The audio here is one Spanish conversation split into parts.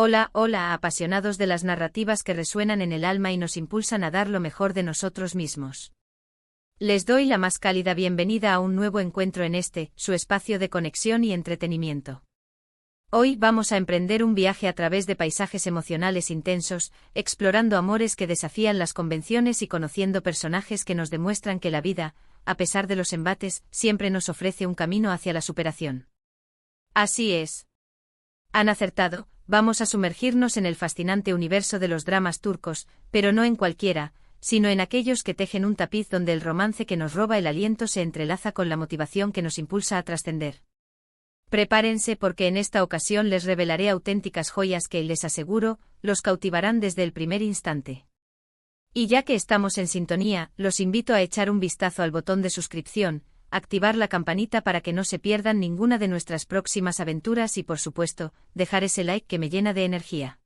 Hola, hola, apasionados de las narrativas que resuenan en el alma y nos impulsan a dar lo mejor de nosotros mismos. Les doy la más cálida bienvenida a un nuevo encuentro en su espacio de conexión y entretenimiento. Hoy vamos a emprender un viaje a través de paisajes emocionales intensos, explorando amores que desafían las convenciones y conociendo personajes que nos demuestran que la vida, a pesar de los embates, siempre nos ofrece un camino hacia la superación. Así es. Han acertado. Vamos a sumergirnos en el fascinante universo de los dramas turcos, pero no en cualquiera, sino en aquellos que tejen un tapiz donde el romance que nos roba el aliento se entrelaza con la motivación que nos impulsa a trascender. Prepárense porque en esta ocasión les revelaré auténticas joyas que, les aseguro, los cautivarán desde el primer instante. Y ya que estamos en sintonía, los invito a echar un vistazo al botón de suscripción, activar la campanita para que no se pierdan ninguna de nuestras próximas aventuras y, por supuesto, dejar ese like que me llena de energía.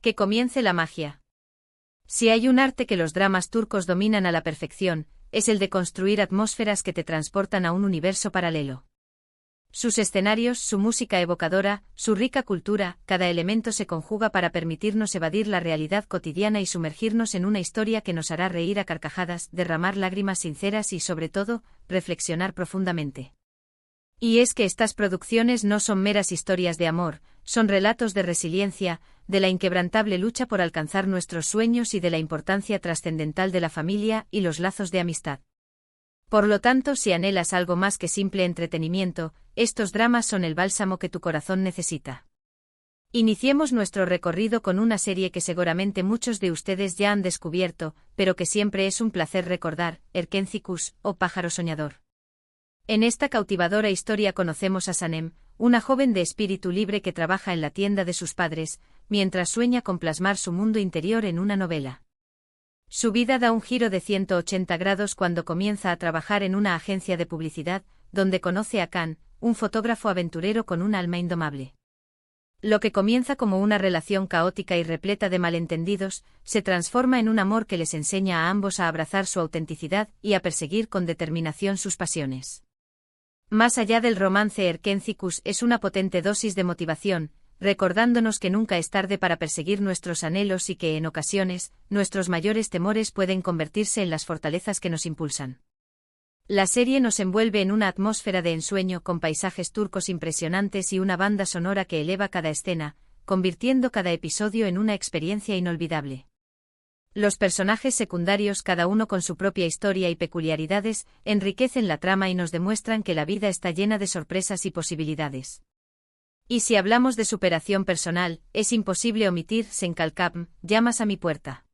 Que comience la magia. Si hay un arte que los dramas turcos dominan a la perfección, es el de construir atmósferas que te transportan a un universo paralelo. Sus escenarios, su música evocadora, su rica cultura, cada elemento se conjuga para permitirnos evadir la realidad cotidiana y sumergirnos en una historia que nos hará reír a carcajadas, derramar lágrimas sinceras y, sobre todo, reflexionar profundamente. Y es que estas producciones no son meras historias de amor, son relatos de resiliencia, de la inquebrantable lucha por alcanzar nuestros sueños y de la importancia trascendental de la familia y los lazos de amistad. Por lo tanto, si anhelas algo más que simple entretenimiento, estos dramas son el bálsamo que tu corazón necesita. Iniciemos nuestro recorrido con una serie que seguramente muchos de ustedes ya han descubierto, pero que siempre es un placer recordar, Erkenci o Pájaro Soñador. En esta cautivadora historia conocemos a Sanem, una joven de espíritu libre que trabaja en la tienda de sus padres, mientras sueña con plasmar su mundo interior en una novela. Su vida da un giro de 180 grados cuando comienza a trabajar en una agencia de publicidad, donde conoce a Khan, un fotógrafo aventurero con un alma indomable. Lo que comienza como una relación caótica y repleta de malentendidos, se transforma en un amor que les enseña a ambos a abrazar su autenticidad y a perseguir con determinación sus pasiones. Más allá del romance, Erkenci es una potente dosis de motivación, recordándonos que nunca es tarde para perseguir nuestros anhelos y que, en ocasiones, nuestros mayores temores pueden convertirse en las fortalezas que nos impulsan. La serie nos envuelve en una atmósfera de ensueño con paisajes turcos impresionantes y una banda sonora que eleva cada escena, convirtiendo cada episodio en una experiencia inolvidable. Los personajes secundarios, cada uno con su propia historia y peculiaridades, enriquecen la trama y nos demuestran que la vida está llena de sorpresas y posibilidades. Y si hablamos de superación personal, es imposible omitir Senkalkapm, Llamas a mi puerta.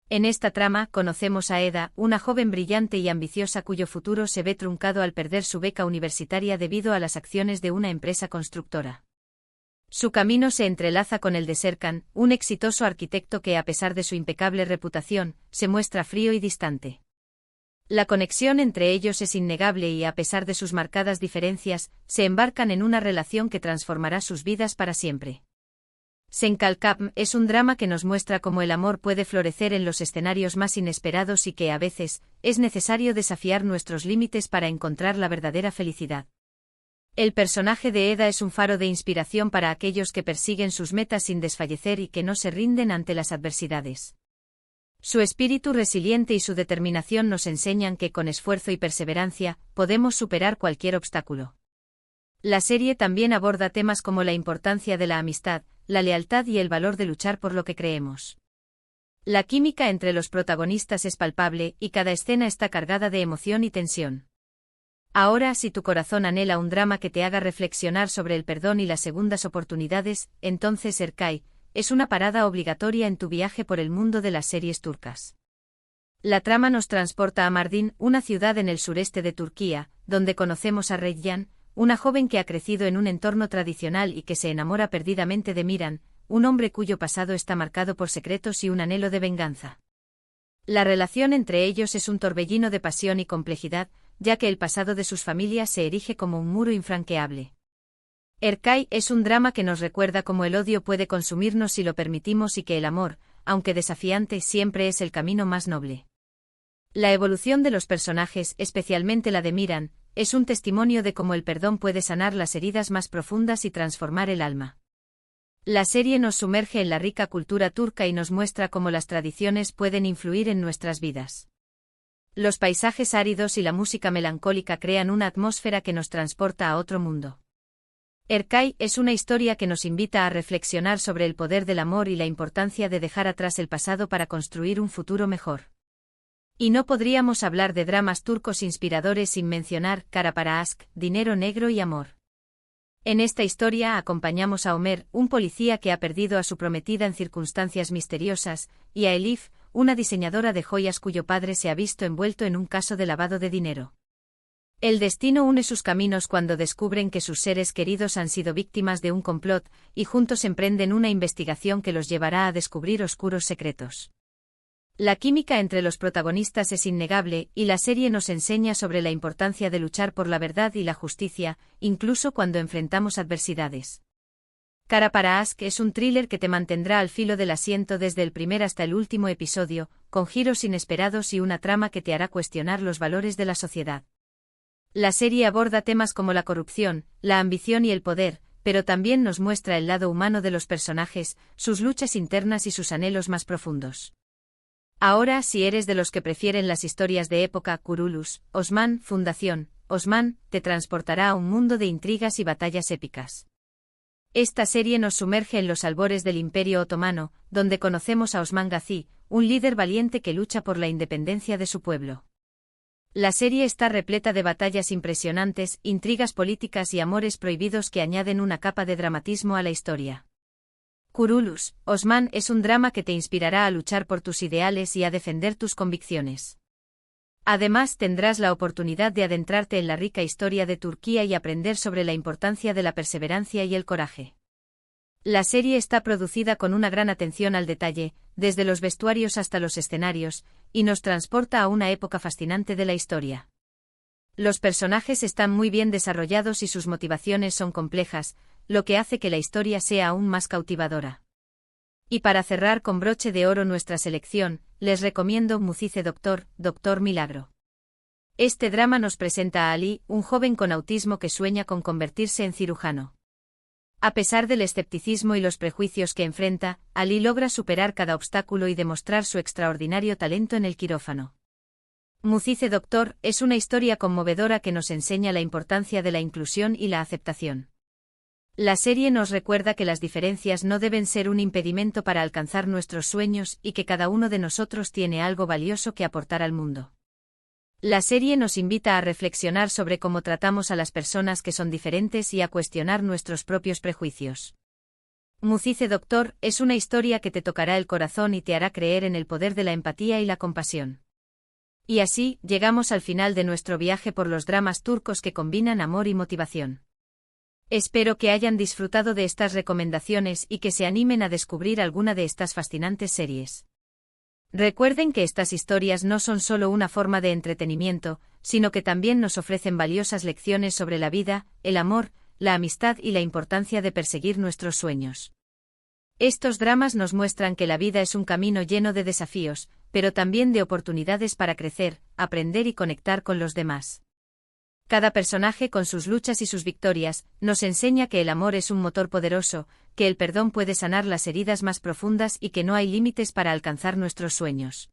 En esta trama conocemos a Eda, una joven brillante y ambiciosa cuyo futuro se ve truncado al perder su beca universitaria debido a las acciones de una empresa constructora. Su camino se entrelaza con el de Serkan, un exitoso arquitecto que, a pesar de su impecable reputación, se muestra frío y distante. La conexión entre ellos es innegable y, a pesar de sus marcadas diferencias, se embarcan en una relación que transformará sus vidas para siempre. Senkalkapm es un drama que nos muestra cómo el amor puede florecer en los escenarios más inesperados y que, a veces, es necesario desafiar nuestros límites para encontrar la verdadera felicidad. El personaje de Eda es un faro de inspiración para aquellos que persiguen sus metas sin desfallecer y que no se rinden ante las adversidades. Su espíritu resiliente y su determinación nos enseñan que, con esfuerzo y perseverancia, podemos superar cualquier obstáculo. La serie también aborda temas como la importancia de la amistad, la lealtad y el valor de luchar por lo que creemos. La química entre los protagonistas es palpable y cada escena está cargada de emoción y tensión. Ahora, si tu corazón anhela un drama que te haga reflexionar sobre el perdón y las segundas oportunidades, entonces Erkay es una parada obligatoria en tu viaje por el mundo de las series turcas. La trama nos transporta a Mardin, una ciudad en el sureste de Turquía, donde conocemos a Reyyan, una joven que ha crecido en un entorno tradicional y que se enamora perdidamente de Miran, un hombre cuyo pasado está marcado por secretos y un anhelo de venganza. La relación entre ellos es un torbellino de pasión y complejidad, ya que el pasado de sus familias se erige como un muro infranqueable. Erkay es un drama que nos recuerda cómo el odio puede consumirnos si lo permitimos y que el amor, aunque desafiante, siempre es el camino más noble. La evolución de los personajes, especialmente la de Miran, es un testimonio de cómo el perdón puede sanar las heridas más profundas y transformar el alma. La serie nos sumerge en la rica cultura turca y nos muestra cómo las tradiciones pueden influir en nuestras vidas. Los paisajes áridos y la música melancólica crean una atmósfera que nos transporta a otro mundo. Erkay es una historia que nos invita a reflexionar sobre el poder del amor y la importancia de dejar atrás el pasado para construir un futuro mejor. Y no podríamos hablar de dramas turcos inspiradores sin mencionar Kara para Aşk, Dinero Negro y Amor. En esta historia acompañamos a Ömer, un policía que ha perdido a su prometida en circunstancias misteriosas, y a Elif, una diseñadora de joyas cuyo padre se ha visto envuelto en un caso de lavado de dinero. El destino une sus caminos cuando descubren que sus seres queridos han sido víctimas de un complot, y juntos emprenden una investigación que los llevará a descubrir oscuros secretos. La química entre los protagonistas es innegable, y la serie nos enseña sobre la importancia de luchar por la verdad y la justicia, incluso cuando enfrentamos adversidades. Kara para Aşk es un thriller que te mantendrá al filo del asiento desde el primer hasta el último episodio, con giros inesperados y una trama que te hará cuestionar los valores de la sociedad. La serie aborda temas como la corrupción, la ambición y el poder, pero también nos muestra el lado humano de los personajes, sus luchas internas y sus anhelos más profundos. Ahora, si eres de los que prefieren las historias de época, Kurulus, Osman, Fundación, Osman, te transportará a un mundo de intrigas y batallas épicas. Esta serie nos sumerge en los albores del Imperio Otomano, donde conocemos a Osman Gazi, un líder valiente que lucha por la independencia de su pueblo. La serie está repleta de batallas impresionantes, intrigas políticas y amores prohibidos que añaden una capa de dramatismo a la historia. Kurulus, Osman es un drama que te inspirará a luchar por tus ideales y a defender tus convicciones. Además, tendrás la oportunidad de adentrarte en la rica historia de Turquía y aprender sobre la importancia de la perseverancia y el coraje. La serie está producida con una gran atención al detalle, desde los vestuarios hasta los escenarios, y nos transporta a una época fascinante de la historia. Los personajes están muy bien desarrollados y sus motivaciones son complejas, lo que hace que la historia sea aún más cautivadora. Y para cerrar con broche de oro nuestra selección, les recomiendo Mucize Doctor, Doctor Milagro. Este drama nos presenta a Ali, un joven con autismo que sueña con convertirse en cirujano. A pesar del escepticismo y los prejuicios que enfrenta, Ali logra superar cada obstáculo y demostrar su extraordinario talento en el quirófano. Mucize Doctor es una historia conmovedora que nos enseña la importancia de la inclusión y la aceptación. La serie nos recuerda que las diferencias no deben ser un impedimento para alcanzar nuestros sueños y que cada uno de nosotros tiene algo valioso que aportar al mundo. La serie nos invita a reflexionar sobre cómo tratamos a las personas que son diferentes y a cuestionar nuestros propios prejuicios. Mucize Doctor es una historia que te tocará el corazón y te hará creer en el poder de la empatía y la compasión. Y así, llegamos al final de nuestro viaje por los dramas turcos que combinan amor y motivación. Espero que hayan disfrutado de estas recomendaciones y que se animen a descubrir alguna de estas fascinantes series. Recuerden que estas historias no son solo una forma de entretenimiento, sino que también nos ofrecen valiosas lecciones sobre la vida, el amor, la amistad y la importancia de perseguir nuestros sueños. Estos dramas nos muestran que la vida es un camino lleno de desafíos, pero también de oportunidades para crecer, aprender y conectar con los demás. Cada personaje con sus luchas y sus victorias, nos enseña que el amor es un motor poderoso, que el perdón puede sanar las heridas más profundas y que no hay límites para alcanzar nuestros sueños.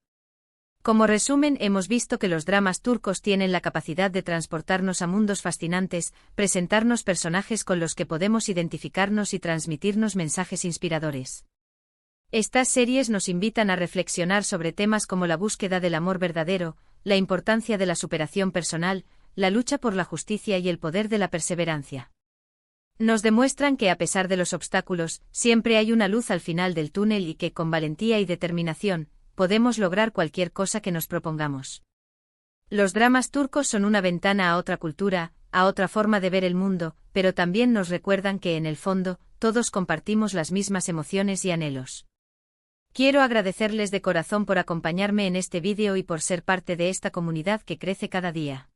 Como resumen, hemos visto que los dramas turcos tienen la capacidad de transportarnos a mundos fascinantes, presentarnos personajes con los que podemos identificarnos y transmitirnos mensajes inspiradores. Estas series nos invitan a reflexionar sobre temas como la búsqueda del amor verdadero, la importancia de la superación personal, la lucha por la justicia y el poder de la perseverancia. Nos demuestran que a pesar de los obstáculos, siempre hay una luz al final del túnel y que, con valentía y determinación, podemos lograr cualquier cosa que nos propongamos. Los dramas turcos son una ventana a otra cultura, a otra forma de ver el mundo, pero también nos recuerdan que en el fondo, todos compartimos las mismas emociones y anhelos. Quiero agradecerles de corazón por acompañarme en este vídeo y por ser parte de esta comunidad que crece cada día.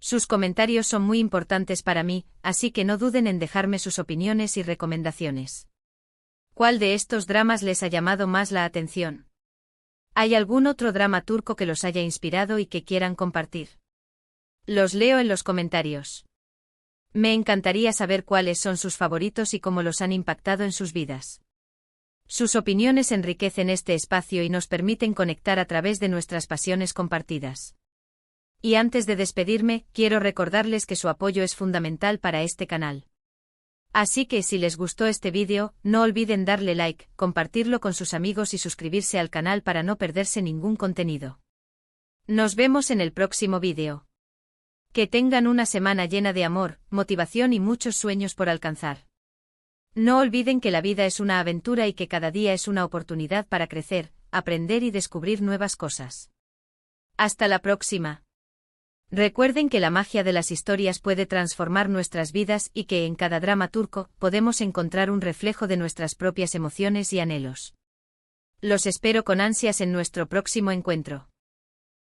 Sus comentarios son muy importantes para mí, así que no duden en dejarme sus opiniones y recomendaciones. ¿Cuál de estos dramas les ha llamado más la atención? ¿Hay algún otro drama turco que los haya inspirado y que quieran compartir? Los leo en los comentarios. Me encantaría saber cuáles son sus favoritos y cómo los han impactado en sus vidas. Sus opiniones enriquecen este espacio y nos permiten conectar a través de nuestras pasiones compartidas. Y antes de despedirme, quiero recordarles que su apoyo es fundamental para este canal. Así que si les gustó este vídeo, no olviden darle like, compartirlo con sus amigos y suscribirse al canal para no perderse ningún contenido. Nos vemos en el próximo vídeo. Que tengan una semana llena de amor, motivación y muchos sueños por alcanzar. No olviden que la vida es una aventura y que cada día es una oportunidad para crecer, aprender y descubrir nuevas cosas. Hasta la próxima. Recuerden que la magia de las historias puede transformar nuestras vidas y que en cada drama turco podemos encontrar un reflejo de nuestras propias emociones y anhelos. Los espero con ansias en nuestro próximo encuentro.